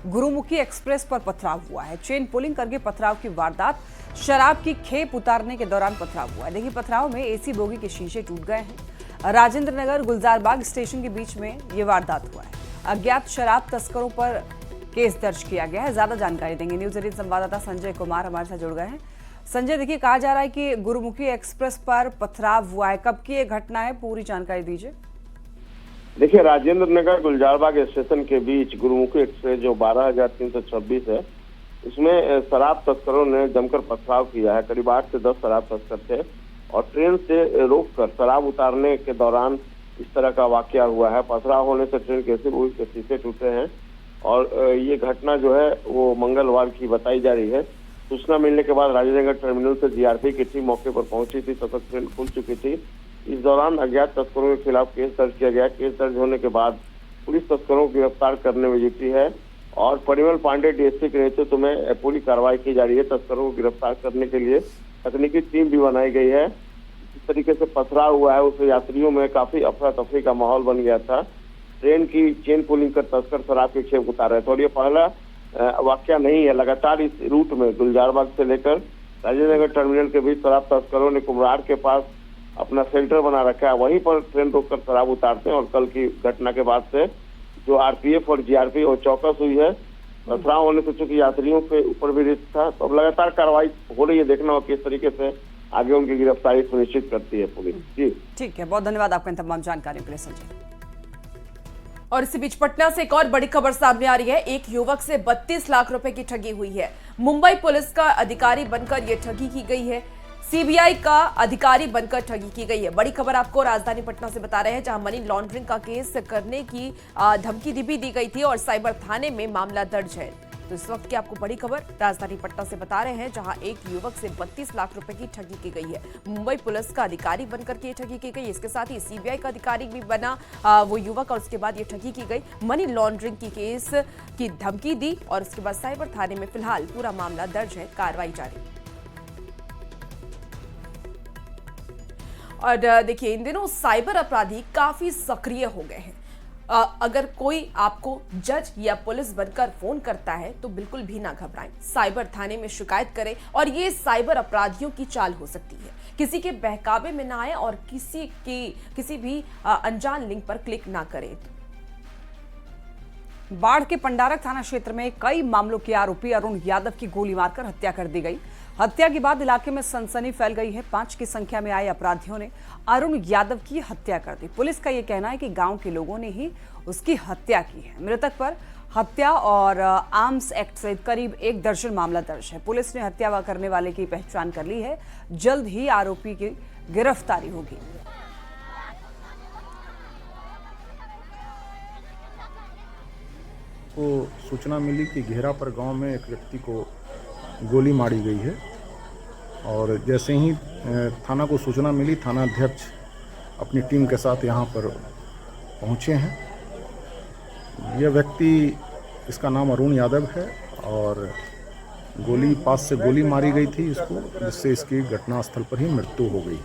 Gurmukhi express पर पथराव हुआ है। चेन पुलिंग करके पथराव की वारदात, शराब की खेप उतारने के दौरान पथराव हुआ है। देखिए, पथराव में एसी बोगी के शीशे टूट गए हैं। राजेंद्र नगर गुलजारबाग स्टेशन के बीच में ये वारदात हुआ है। अज्ञात शराब तस्करों पर केस दर्ज किया गया है। ज्यादा जानकारी देंगे न्यूज 18 संवाददाता संजय कुमार हमारे साथ जुड़ गए हैं। संजय, देखिए, कहा जा रहा है कि गुरुमुखी एक्सप्रेस पर पथराव हुआ है। कब की ये घटना है, पूरी जानकारी दीजिए। देखिए, राजेंद्र नगर गुलजारबाग स्टेशन के बीच गुरुमुखी एक्सप्रेस जो 12,326 है, इसमें शराब तस्करों ने जमकर पथराव किया है। करीब 8 से 10 शराब तस्कर थे और ट्रेन से रोककर शराब उतारने के दौरान इस तरह का वाकया हुआ है। पथराव होने से ट्रेन के शीशे टूटे हैं और ये घटना जो है वो मंगलवार की बताई जा रही है। सूचना मिलने के बाद राजेंद्र नगर टर्मिनल से जीआरपी की टीम मौके पर पहुंची थी। तब तक ट्रेन खुल चुकी थी। इस दौरान अज्ञात तस्करों के खिलाफ केस दर्ज किया गया। केस दर्ज होने के बाद पुलिस तस्करों को गिरफ्तार करने में जुटी है और परिमल पांडे डीएसपी के नेतृत्व में पूरी कार्रवाई की जा रही है। तस्करों को गिरफ्तार करने के लिए तकनीकी टीम भी बनाई गई है। जिस तरीके से पथराव हुआ है उससे यात्रियों में काफी अफरा तफरी का माहौल बन गया था। ट्रेन की चेन पुलिंग कर तस्कर शराब की खेप उतार रहे थे और ये पहला वाकया नहीं है। लगातार इस रूट में गुलजारबाग से लेकर राजेंद्र नगर टर्मिनल के बीच शराब तस्करों ने कुम्हरार के पास अपना सेंटर बना रखा है। वहीं पर ट्रेन रोककर शराब उतारते हैं और कल की घटना के बाद से जो आरपीएफ और जीआरपी और चौकस हुई है। पथराव होने से चूंकि यात्रियों के ऊपर भी रिस्क था, तो अब लगातार कार्रवाई हो रही है। देखना हो किस तरीके से आगे उनकी गिरफ्तारी सुनिश्चित करती है पुलिस। जी ठीक है, बहुत धन्यवाद आपका इन तमाम जानकारी के लिए संजय। और इसी बीच पटना से एक और बड़ी खबर सामने आ रही है। एक युवक से 32 लाख रुपए की ठगी हुई है। मुंबई पुलिस का अधिकारी बनकर यह ठगी की गई है। सीबीआई का अधिकारी बनकर ठगी की गई है। बड़ी खबर आपको राजधानी पटना से बता रहे हैं, जहां मनी लॉन्ड्रिंग का केस करने की धमकी भी दी गई थी और साइबर थाने में मामला दर्ज है। तो इस वक्त की आपको बड़ी खबर राजधानी पटना से बता रहे हैं, जहां एक युवक से 32 लाख रुपए की ठगी की गई है। मुंबई पुलिस का अधिकारी बनकर के ठगी की गई। इसके साथ ही सीबीआई का अधिकारी भी बना वो युवक और उसके बाद ये ठगी की गई। मनी लॉन्ड्रिंग की केस की धमकी दी और उसके बाद साइबर थाने में फिलहाल पूरा मामला दर्ज है, कार्रवाई जारी। और देखिए, इन दिनों साइबर अपराधी काफी सक्रिय हो गए हैं। अगर कोई आपको जज या पुलिस बनकर फोन करता है तो बिल्कुल भी ना घबराएं। साइबर थाने में शिकायत करें और ये साइबर अपराधियों की चाल हो सकती है। किसी के बहकावे में ना आए और किसी भी अनजान लिंक पर क्लिक ना करें। बाढ़ के पंडारक थाना क्षेत्र में कई मामलों के आरोपी अरुण यादव की गोली मारकर हत्या कर दी गई। हत्या के बाद इलाके में सनसनी फैल गई है। 5 की संख्या में आए अपराधियों ने अरुण यादव की हत्या कर दी। पुलिस का यह कहना है कि गांव के लोगों ने ही उसकी हत्या की है। मृतक पर हत्या और आर्म्स एक्ट से करीब 1 दर्जन मामला दर्ज है। पुलिस ने हत्या करने वाले की पहचान कर ली है। जल्द ही आरोपी की गिरफ्तारी होगी। को सूचना मिली कि घेरापर गांव में एक व्यक्ति को गोली मारी गई है और जैसे ही थाना को सूचना मिली, थाना अध्यक्ष अपनी टीम के साथ यहां पर पहुंचे हैं। यह व्यक्ति, इसका नाम अरुण यादव है और पास से गोली मारी गई थी इसको, जिससे इसकी घटनास्थल पर ही मृत्यु हो गई।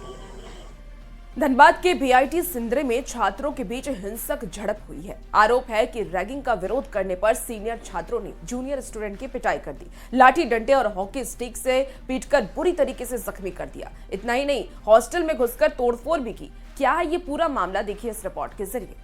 धनबाद के बीआईटी सिंदरे में छात्रों के बीच हिंसक झड़प हुई है। आरोप है कि रैगिंग का विरोध करने पर सीनियर छात्रों ने जूनियर स्टूडेंट की पिटाई कर दी। लाठी डंडे और हॉकी स्टिक से पीटकर बुरी तरीके से जख्मी कर दिया। इतना ही नहीं, हॉस्टल में घुसकर तोड़फोड़ भी की। क्या है ये पूरा मामला, देखिए इस रिपोर्ट के जरिए।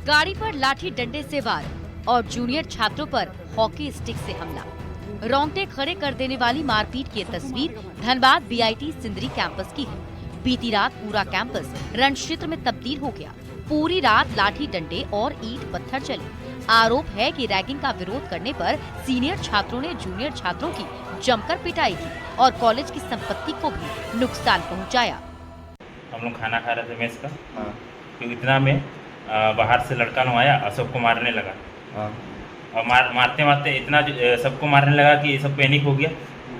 गाड़ी पर लाठी डंडे से वार और जूनियर छात्रों पर हॉकी स्टिक से हमला। रोंगटे खड़े कर देने वाली मारपीट की तस्वीर धनबाद बीआईटी सिंदरी कैंपस की है। बीती रात पूरा कैंपस रण क्षेत्र में तब्दील हो गया। पूरी रात लाठी डंडे और ईंट पत्थर चले। आरोप है कि रैगिंग का विरोध करने पर सीनियर छात्रों ने जूनियर छात्रों की जमकर पिटाई की और कॉलेज की संपत्ति को भी नुकसान पहुँचाया। हम लोग खाना खा रहे थे मेस का, तो इतना में बाहर से लड़का लोग आया और सबको मारने लगा। और मारते मारते इतना सबको मारने लगा कि सब पैनिक हो गया,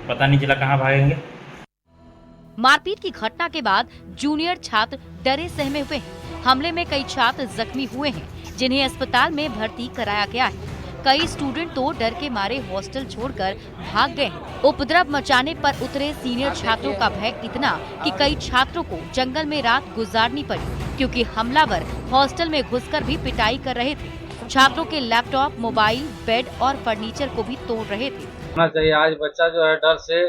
पता नहीं चला कहाँ भागेंगे। मारपीट की घटना के बाद जूनियर छात्र डरे सहमे हुए हैं। हमले में कई छात्र जख्मी हुए हैं, जिन्हें अस्पताल में भर्ती कराया गया है। कई स्टूडेंट तो डर के मारे हॉस्टल छोड़कर भाग गए हैं। उपद्रव मचाने पर उतरे सीनियर छात्रों का भय इतना कि कई छात्रों को जंगल में रात गुजारनी पड़ी, क्योंकि हमलावर हॉस्टल में घुसकर भी पिटाई कर रहे थे। छात्रों के लैपटॉप, मोबाइल, बेड और फर्नीचर को भी तोड़ रहे थे। होना चाहिए। आज बच्चा जो है डर से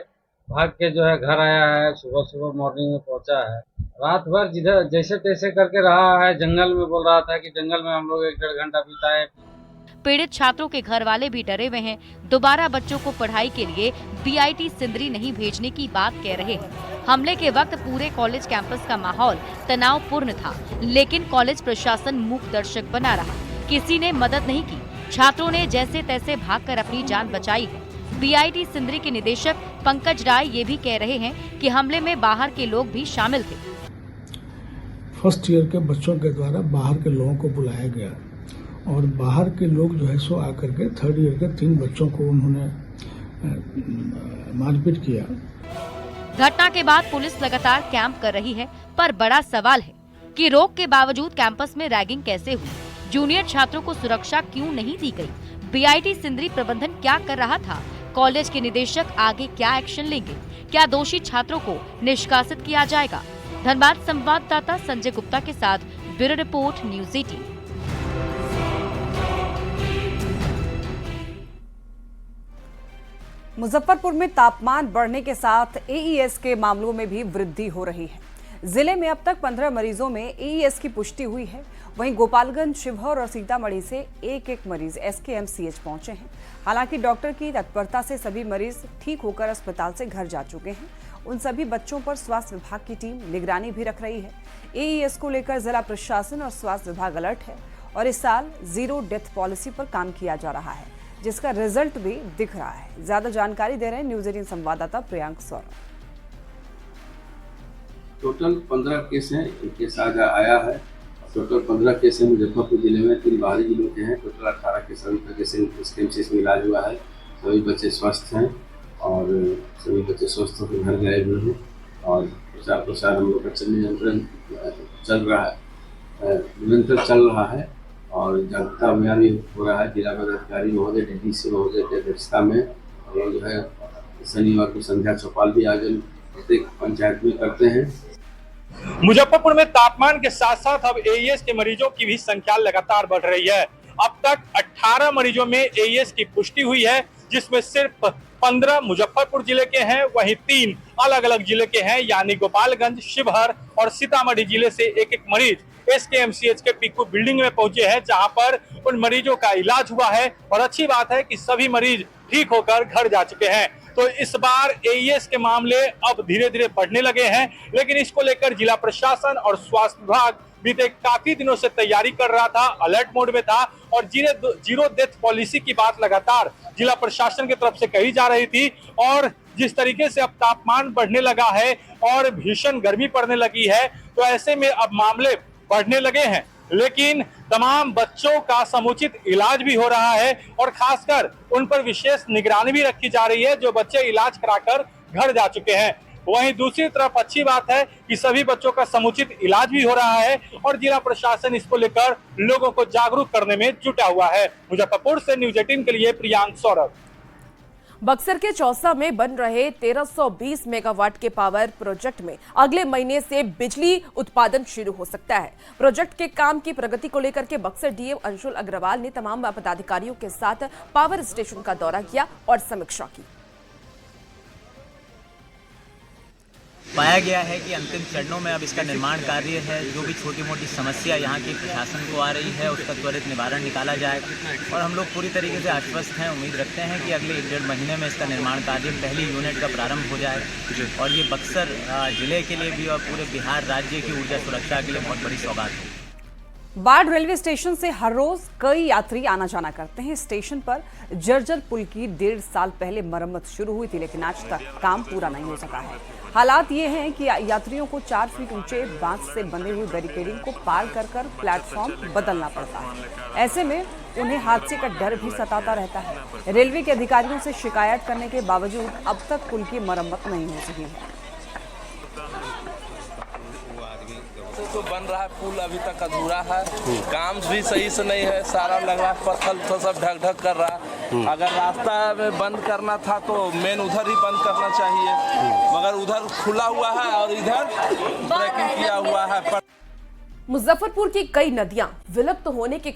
भाग के जो है घर आया है, सुबह मॉर्निंग में पहुंचा है। रात भर जिधर जैसे तैसे करके रहा है, जंगल में बोल रहा था कि जंगल में हम लोग 1-1.5 घंटा बिताए। पीड़ित छात्रों के घर वाले भी डरे हुए हैं। दोबारा बच्चों को पढ़ाई के लिए बीआईटी सिंदरी नहीं भेजने की बात कह रहे हैं। हमले के वक्त पूरे कॉलेज कैंपस का माहौल तनावपूर्ण था, लेकिन कॉलेज प्रशासन मूक दर्शक बना रहा। किसी ने मदद नहीं की। छात्रों ने जैसे तैसे भागकर अपनी जान बचाई है। बीआईटी सिंदरी के निदेशक पंकज राय ये भी कह रहे हैं कि हमले में बाहर के लोग भी शामिल थे। फर्स्ट ईयर के बच्चों के द्वारा बाहर के लोगों को बुलाया गया और बाहर के लोग जो है सो आकर के थर्ड ईयर के 3 बच्चों को उन्होंने मारपीट किया। घटना के बाद पुलिस लगातार कैंप कर रही है, पर बड़ा सवाल है कि रोक के बावजूद कैंपस में रैगिंग कैसे हुई? जूनियर छात्रों को सुरक्षा क्यों नहीं दी गई? बीआईटी सिंदरी प्रबंधन क्या कर रहा था? कॉलेज के निदेशक आगे क्या एक्शन लेंगे? क्या दोषी छात्रों को निष्कासित किया जाएगा? धनबाद संवाददाता संजय गुप्ता के साथ ब्यूरो रिपोर्ट, न्यूज़ 18। मुजफ्फरपुर में तापमान बढ़ने के साथ एईएस के मामलों में भी वृद्धि हो रही है। जिले में अब तक 15 मरीजों में एईएस की पुष्टि हुई है। वहीं गोपालगंज, शिवहर और सीतामढ़ी से एक मरीज एसकेएमसीएच पहुंचे हैं। हालांकि डॉक्टर की तत्परता से सभी मरीज ठीक होकर अस्पताल से घर जा चुके हैं। उन सभी बच्चों पर स्वास्थ्य विभाग की टीम निगरानी भी रख रही है। एईएस को लेकर जिला प्रशासन और स्वास्थ्य विभाग अलर्ट है और इस साल 0 डेथ पॉलिसी पर काम किया जा रहा है, जिसका रिजल्ट भी दिख रहा है। ज्यादा जानकारी दे रहे हैं न्यूज़ 18 संवाददाता प्रियांक सौरभ। टोटल 15 केस हैं, इनके साथ आया है। टोटल 15 केस हैं मुजफ्फरपुर जिले में, 3 बाहरी जिलों के हैं। टोटल 18 केस अभी तक एसकेएमसीएच में इलाज हुआ है। सभी बच्चे स्वस्थ हैं और सभी बच्चे स्वस्थ होकर घर गए हुए हैं और प्रचार प्रसार हम लोग का चल रहा है, निरंतर चल रहा है और जागरूकता अभियान भी हो रहा है। जिला पदाधिकारी महोदय, डीडीसी महोदय की अध्यक्षता में और जो है शनिवार को संध्या चौपाल भी आयोजन प्रत्येक पंचायत में करते हैं। मुजफ्फरपुर में तापमान के साथ साथ अब एईएस के मरीजों की भी संख्या लगातार बढ़ रही है। अब तक 18 मरीजों में एईएस की पुष्टि हुई है, जिसमें सिर्फ 15 मुजफ्फरपुर जिले के हैं, वहीं 3 अलग अलग जिले के हैं, यानी गोपालगंज, शिवहर और सीतामढ़ी जिले से एक मरीज एसकेएमसीएच के पीकू बिल्डिंग में पहुंचे हैं, जहां पर उन मरीजों का इलाज हुआ है। और अच्छी बात है कि सभी मरीज ठीक होकर घर जा चुके हैं। तो इस बार एईएस के मामले अब धीरे धीरे बढ़ने लगे हैं, लेकिन इसको लेकर जिला प्रशासन और स्वास्थ्य विभाग बीते काफी दिनों से तैयारी कर रहा था, अलर्ट मोड में था और 0 डेथ पॉलिसी की बात लगातार जिला प्रशासन की तरफ से कही जा रही थी। और जिस तरीके से अब तापमान बढ़ने लगा है और भीषण गर्मी पड़ने लगी है, तो ऐसे में अब मामले बढ़ने लगे हैं, लेकिन तमाम बच्चों का समुचित इलाज भी हो रहा है और खासकर उन पर विशेष निगरानी भी रखी जा रही है जो बच्चे इलाज कराकर घर जा चुके हैं। वहीं दूसरी तरफ अच्छी बात है कि सभी बच्चों का समुचित इलाज भी हो रहा है और जिला प्रशासन इसको लेकर लोगों को जागरूक करने में जुटा हुआ है। मुजफ्फरपुर से न्यूज़ 18 के लिए प्रियांक सौरभ। बक्सर के चौसा में बन रहे 1320 मेगावाट के पावर प्रोजेक्ट में अगले महीने से बिजली उत्पादन शुरू हो सकता है। प्रोजेक्ट के काम की प्रगति को लेकर के बक्सर डीएम अंशुल अग्रवाल ने तमाम पदाधिकारियों के साथ पावर स्टेशन का दौरा किया और समीक्षा की। पाया गया है कि अंतिम चरणों में अब इसका निर्माण कार्य है। जो भी छोटी मोटी समस्या यहाँ के प्रशासन को आ रही है, उसका त्वरित निवारण निकाला जाएगा और हम लोग पूरी तरीके से आश्वस्त हैं। उम्मीद रखते हैं कि अगले 1-1.5 महीने में इसका निर्माण कार्य पहली यूनिट का प्रारंभ हो जाएगा और ये बक्सर जिले के लिए भी और पूरे बिहार राज्य की ऊर्जा सुरक्षा के लिए बहुत बड़ी सौगात है। बाढ़ रेलवे स्टेशन से हर रोज कई यात्री आना जाना करते हैं। स्टेशन पर जर्जर पुल की 1.5 साल पहले मरम्मत शुरू हुई थी, लेकिन आज तक काम पूरा नहीं हो सका है। हालात ये हैं कि यात्रियों को 4 फीट ऊंचे बांस से बंधे हुए बैरिकेडिंग को पार कर प्लेटफॉर्म बदलना पड़ता है। ऐसे में उन्हें हादसे का डर भी सताता रहता है। रेलवे के अधिकारियों से शिकायत करने के बावजूद अब तक पुल की मरम्मत नहीं हो सकी है। तो बन रहा है, पुल अभी तक अधूरा है, काम भी सही से नहीं है, सारा लग रहा है पत्थर तो सब ढक ढक कर रहा है। अगर रास्ता में बंद करना था तो मेन उधर ही बंद करना चाहिए, मगर उधर खुला हुआ है और इधर ब्रेकिंग किया हुआ है। मुजफ्फरपुर की कई नदियां विलुप्त होने के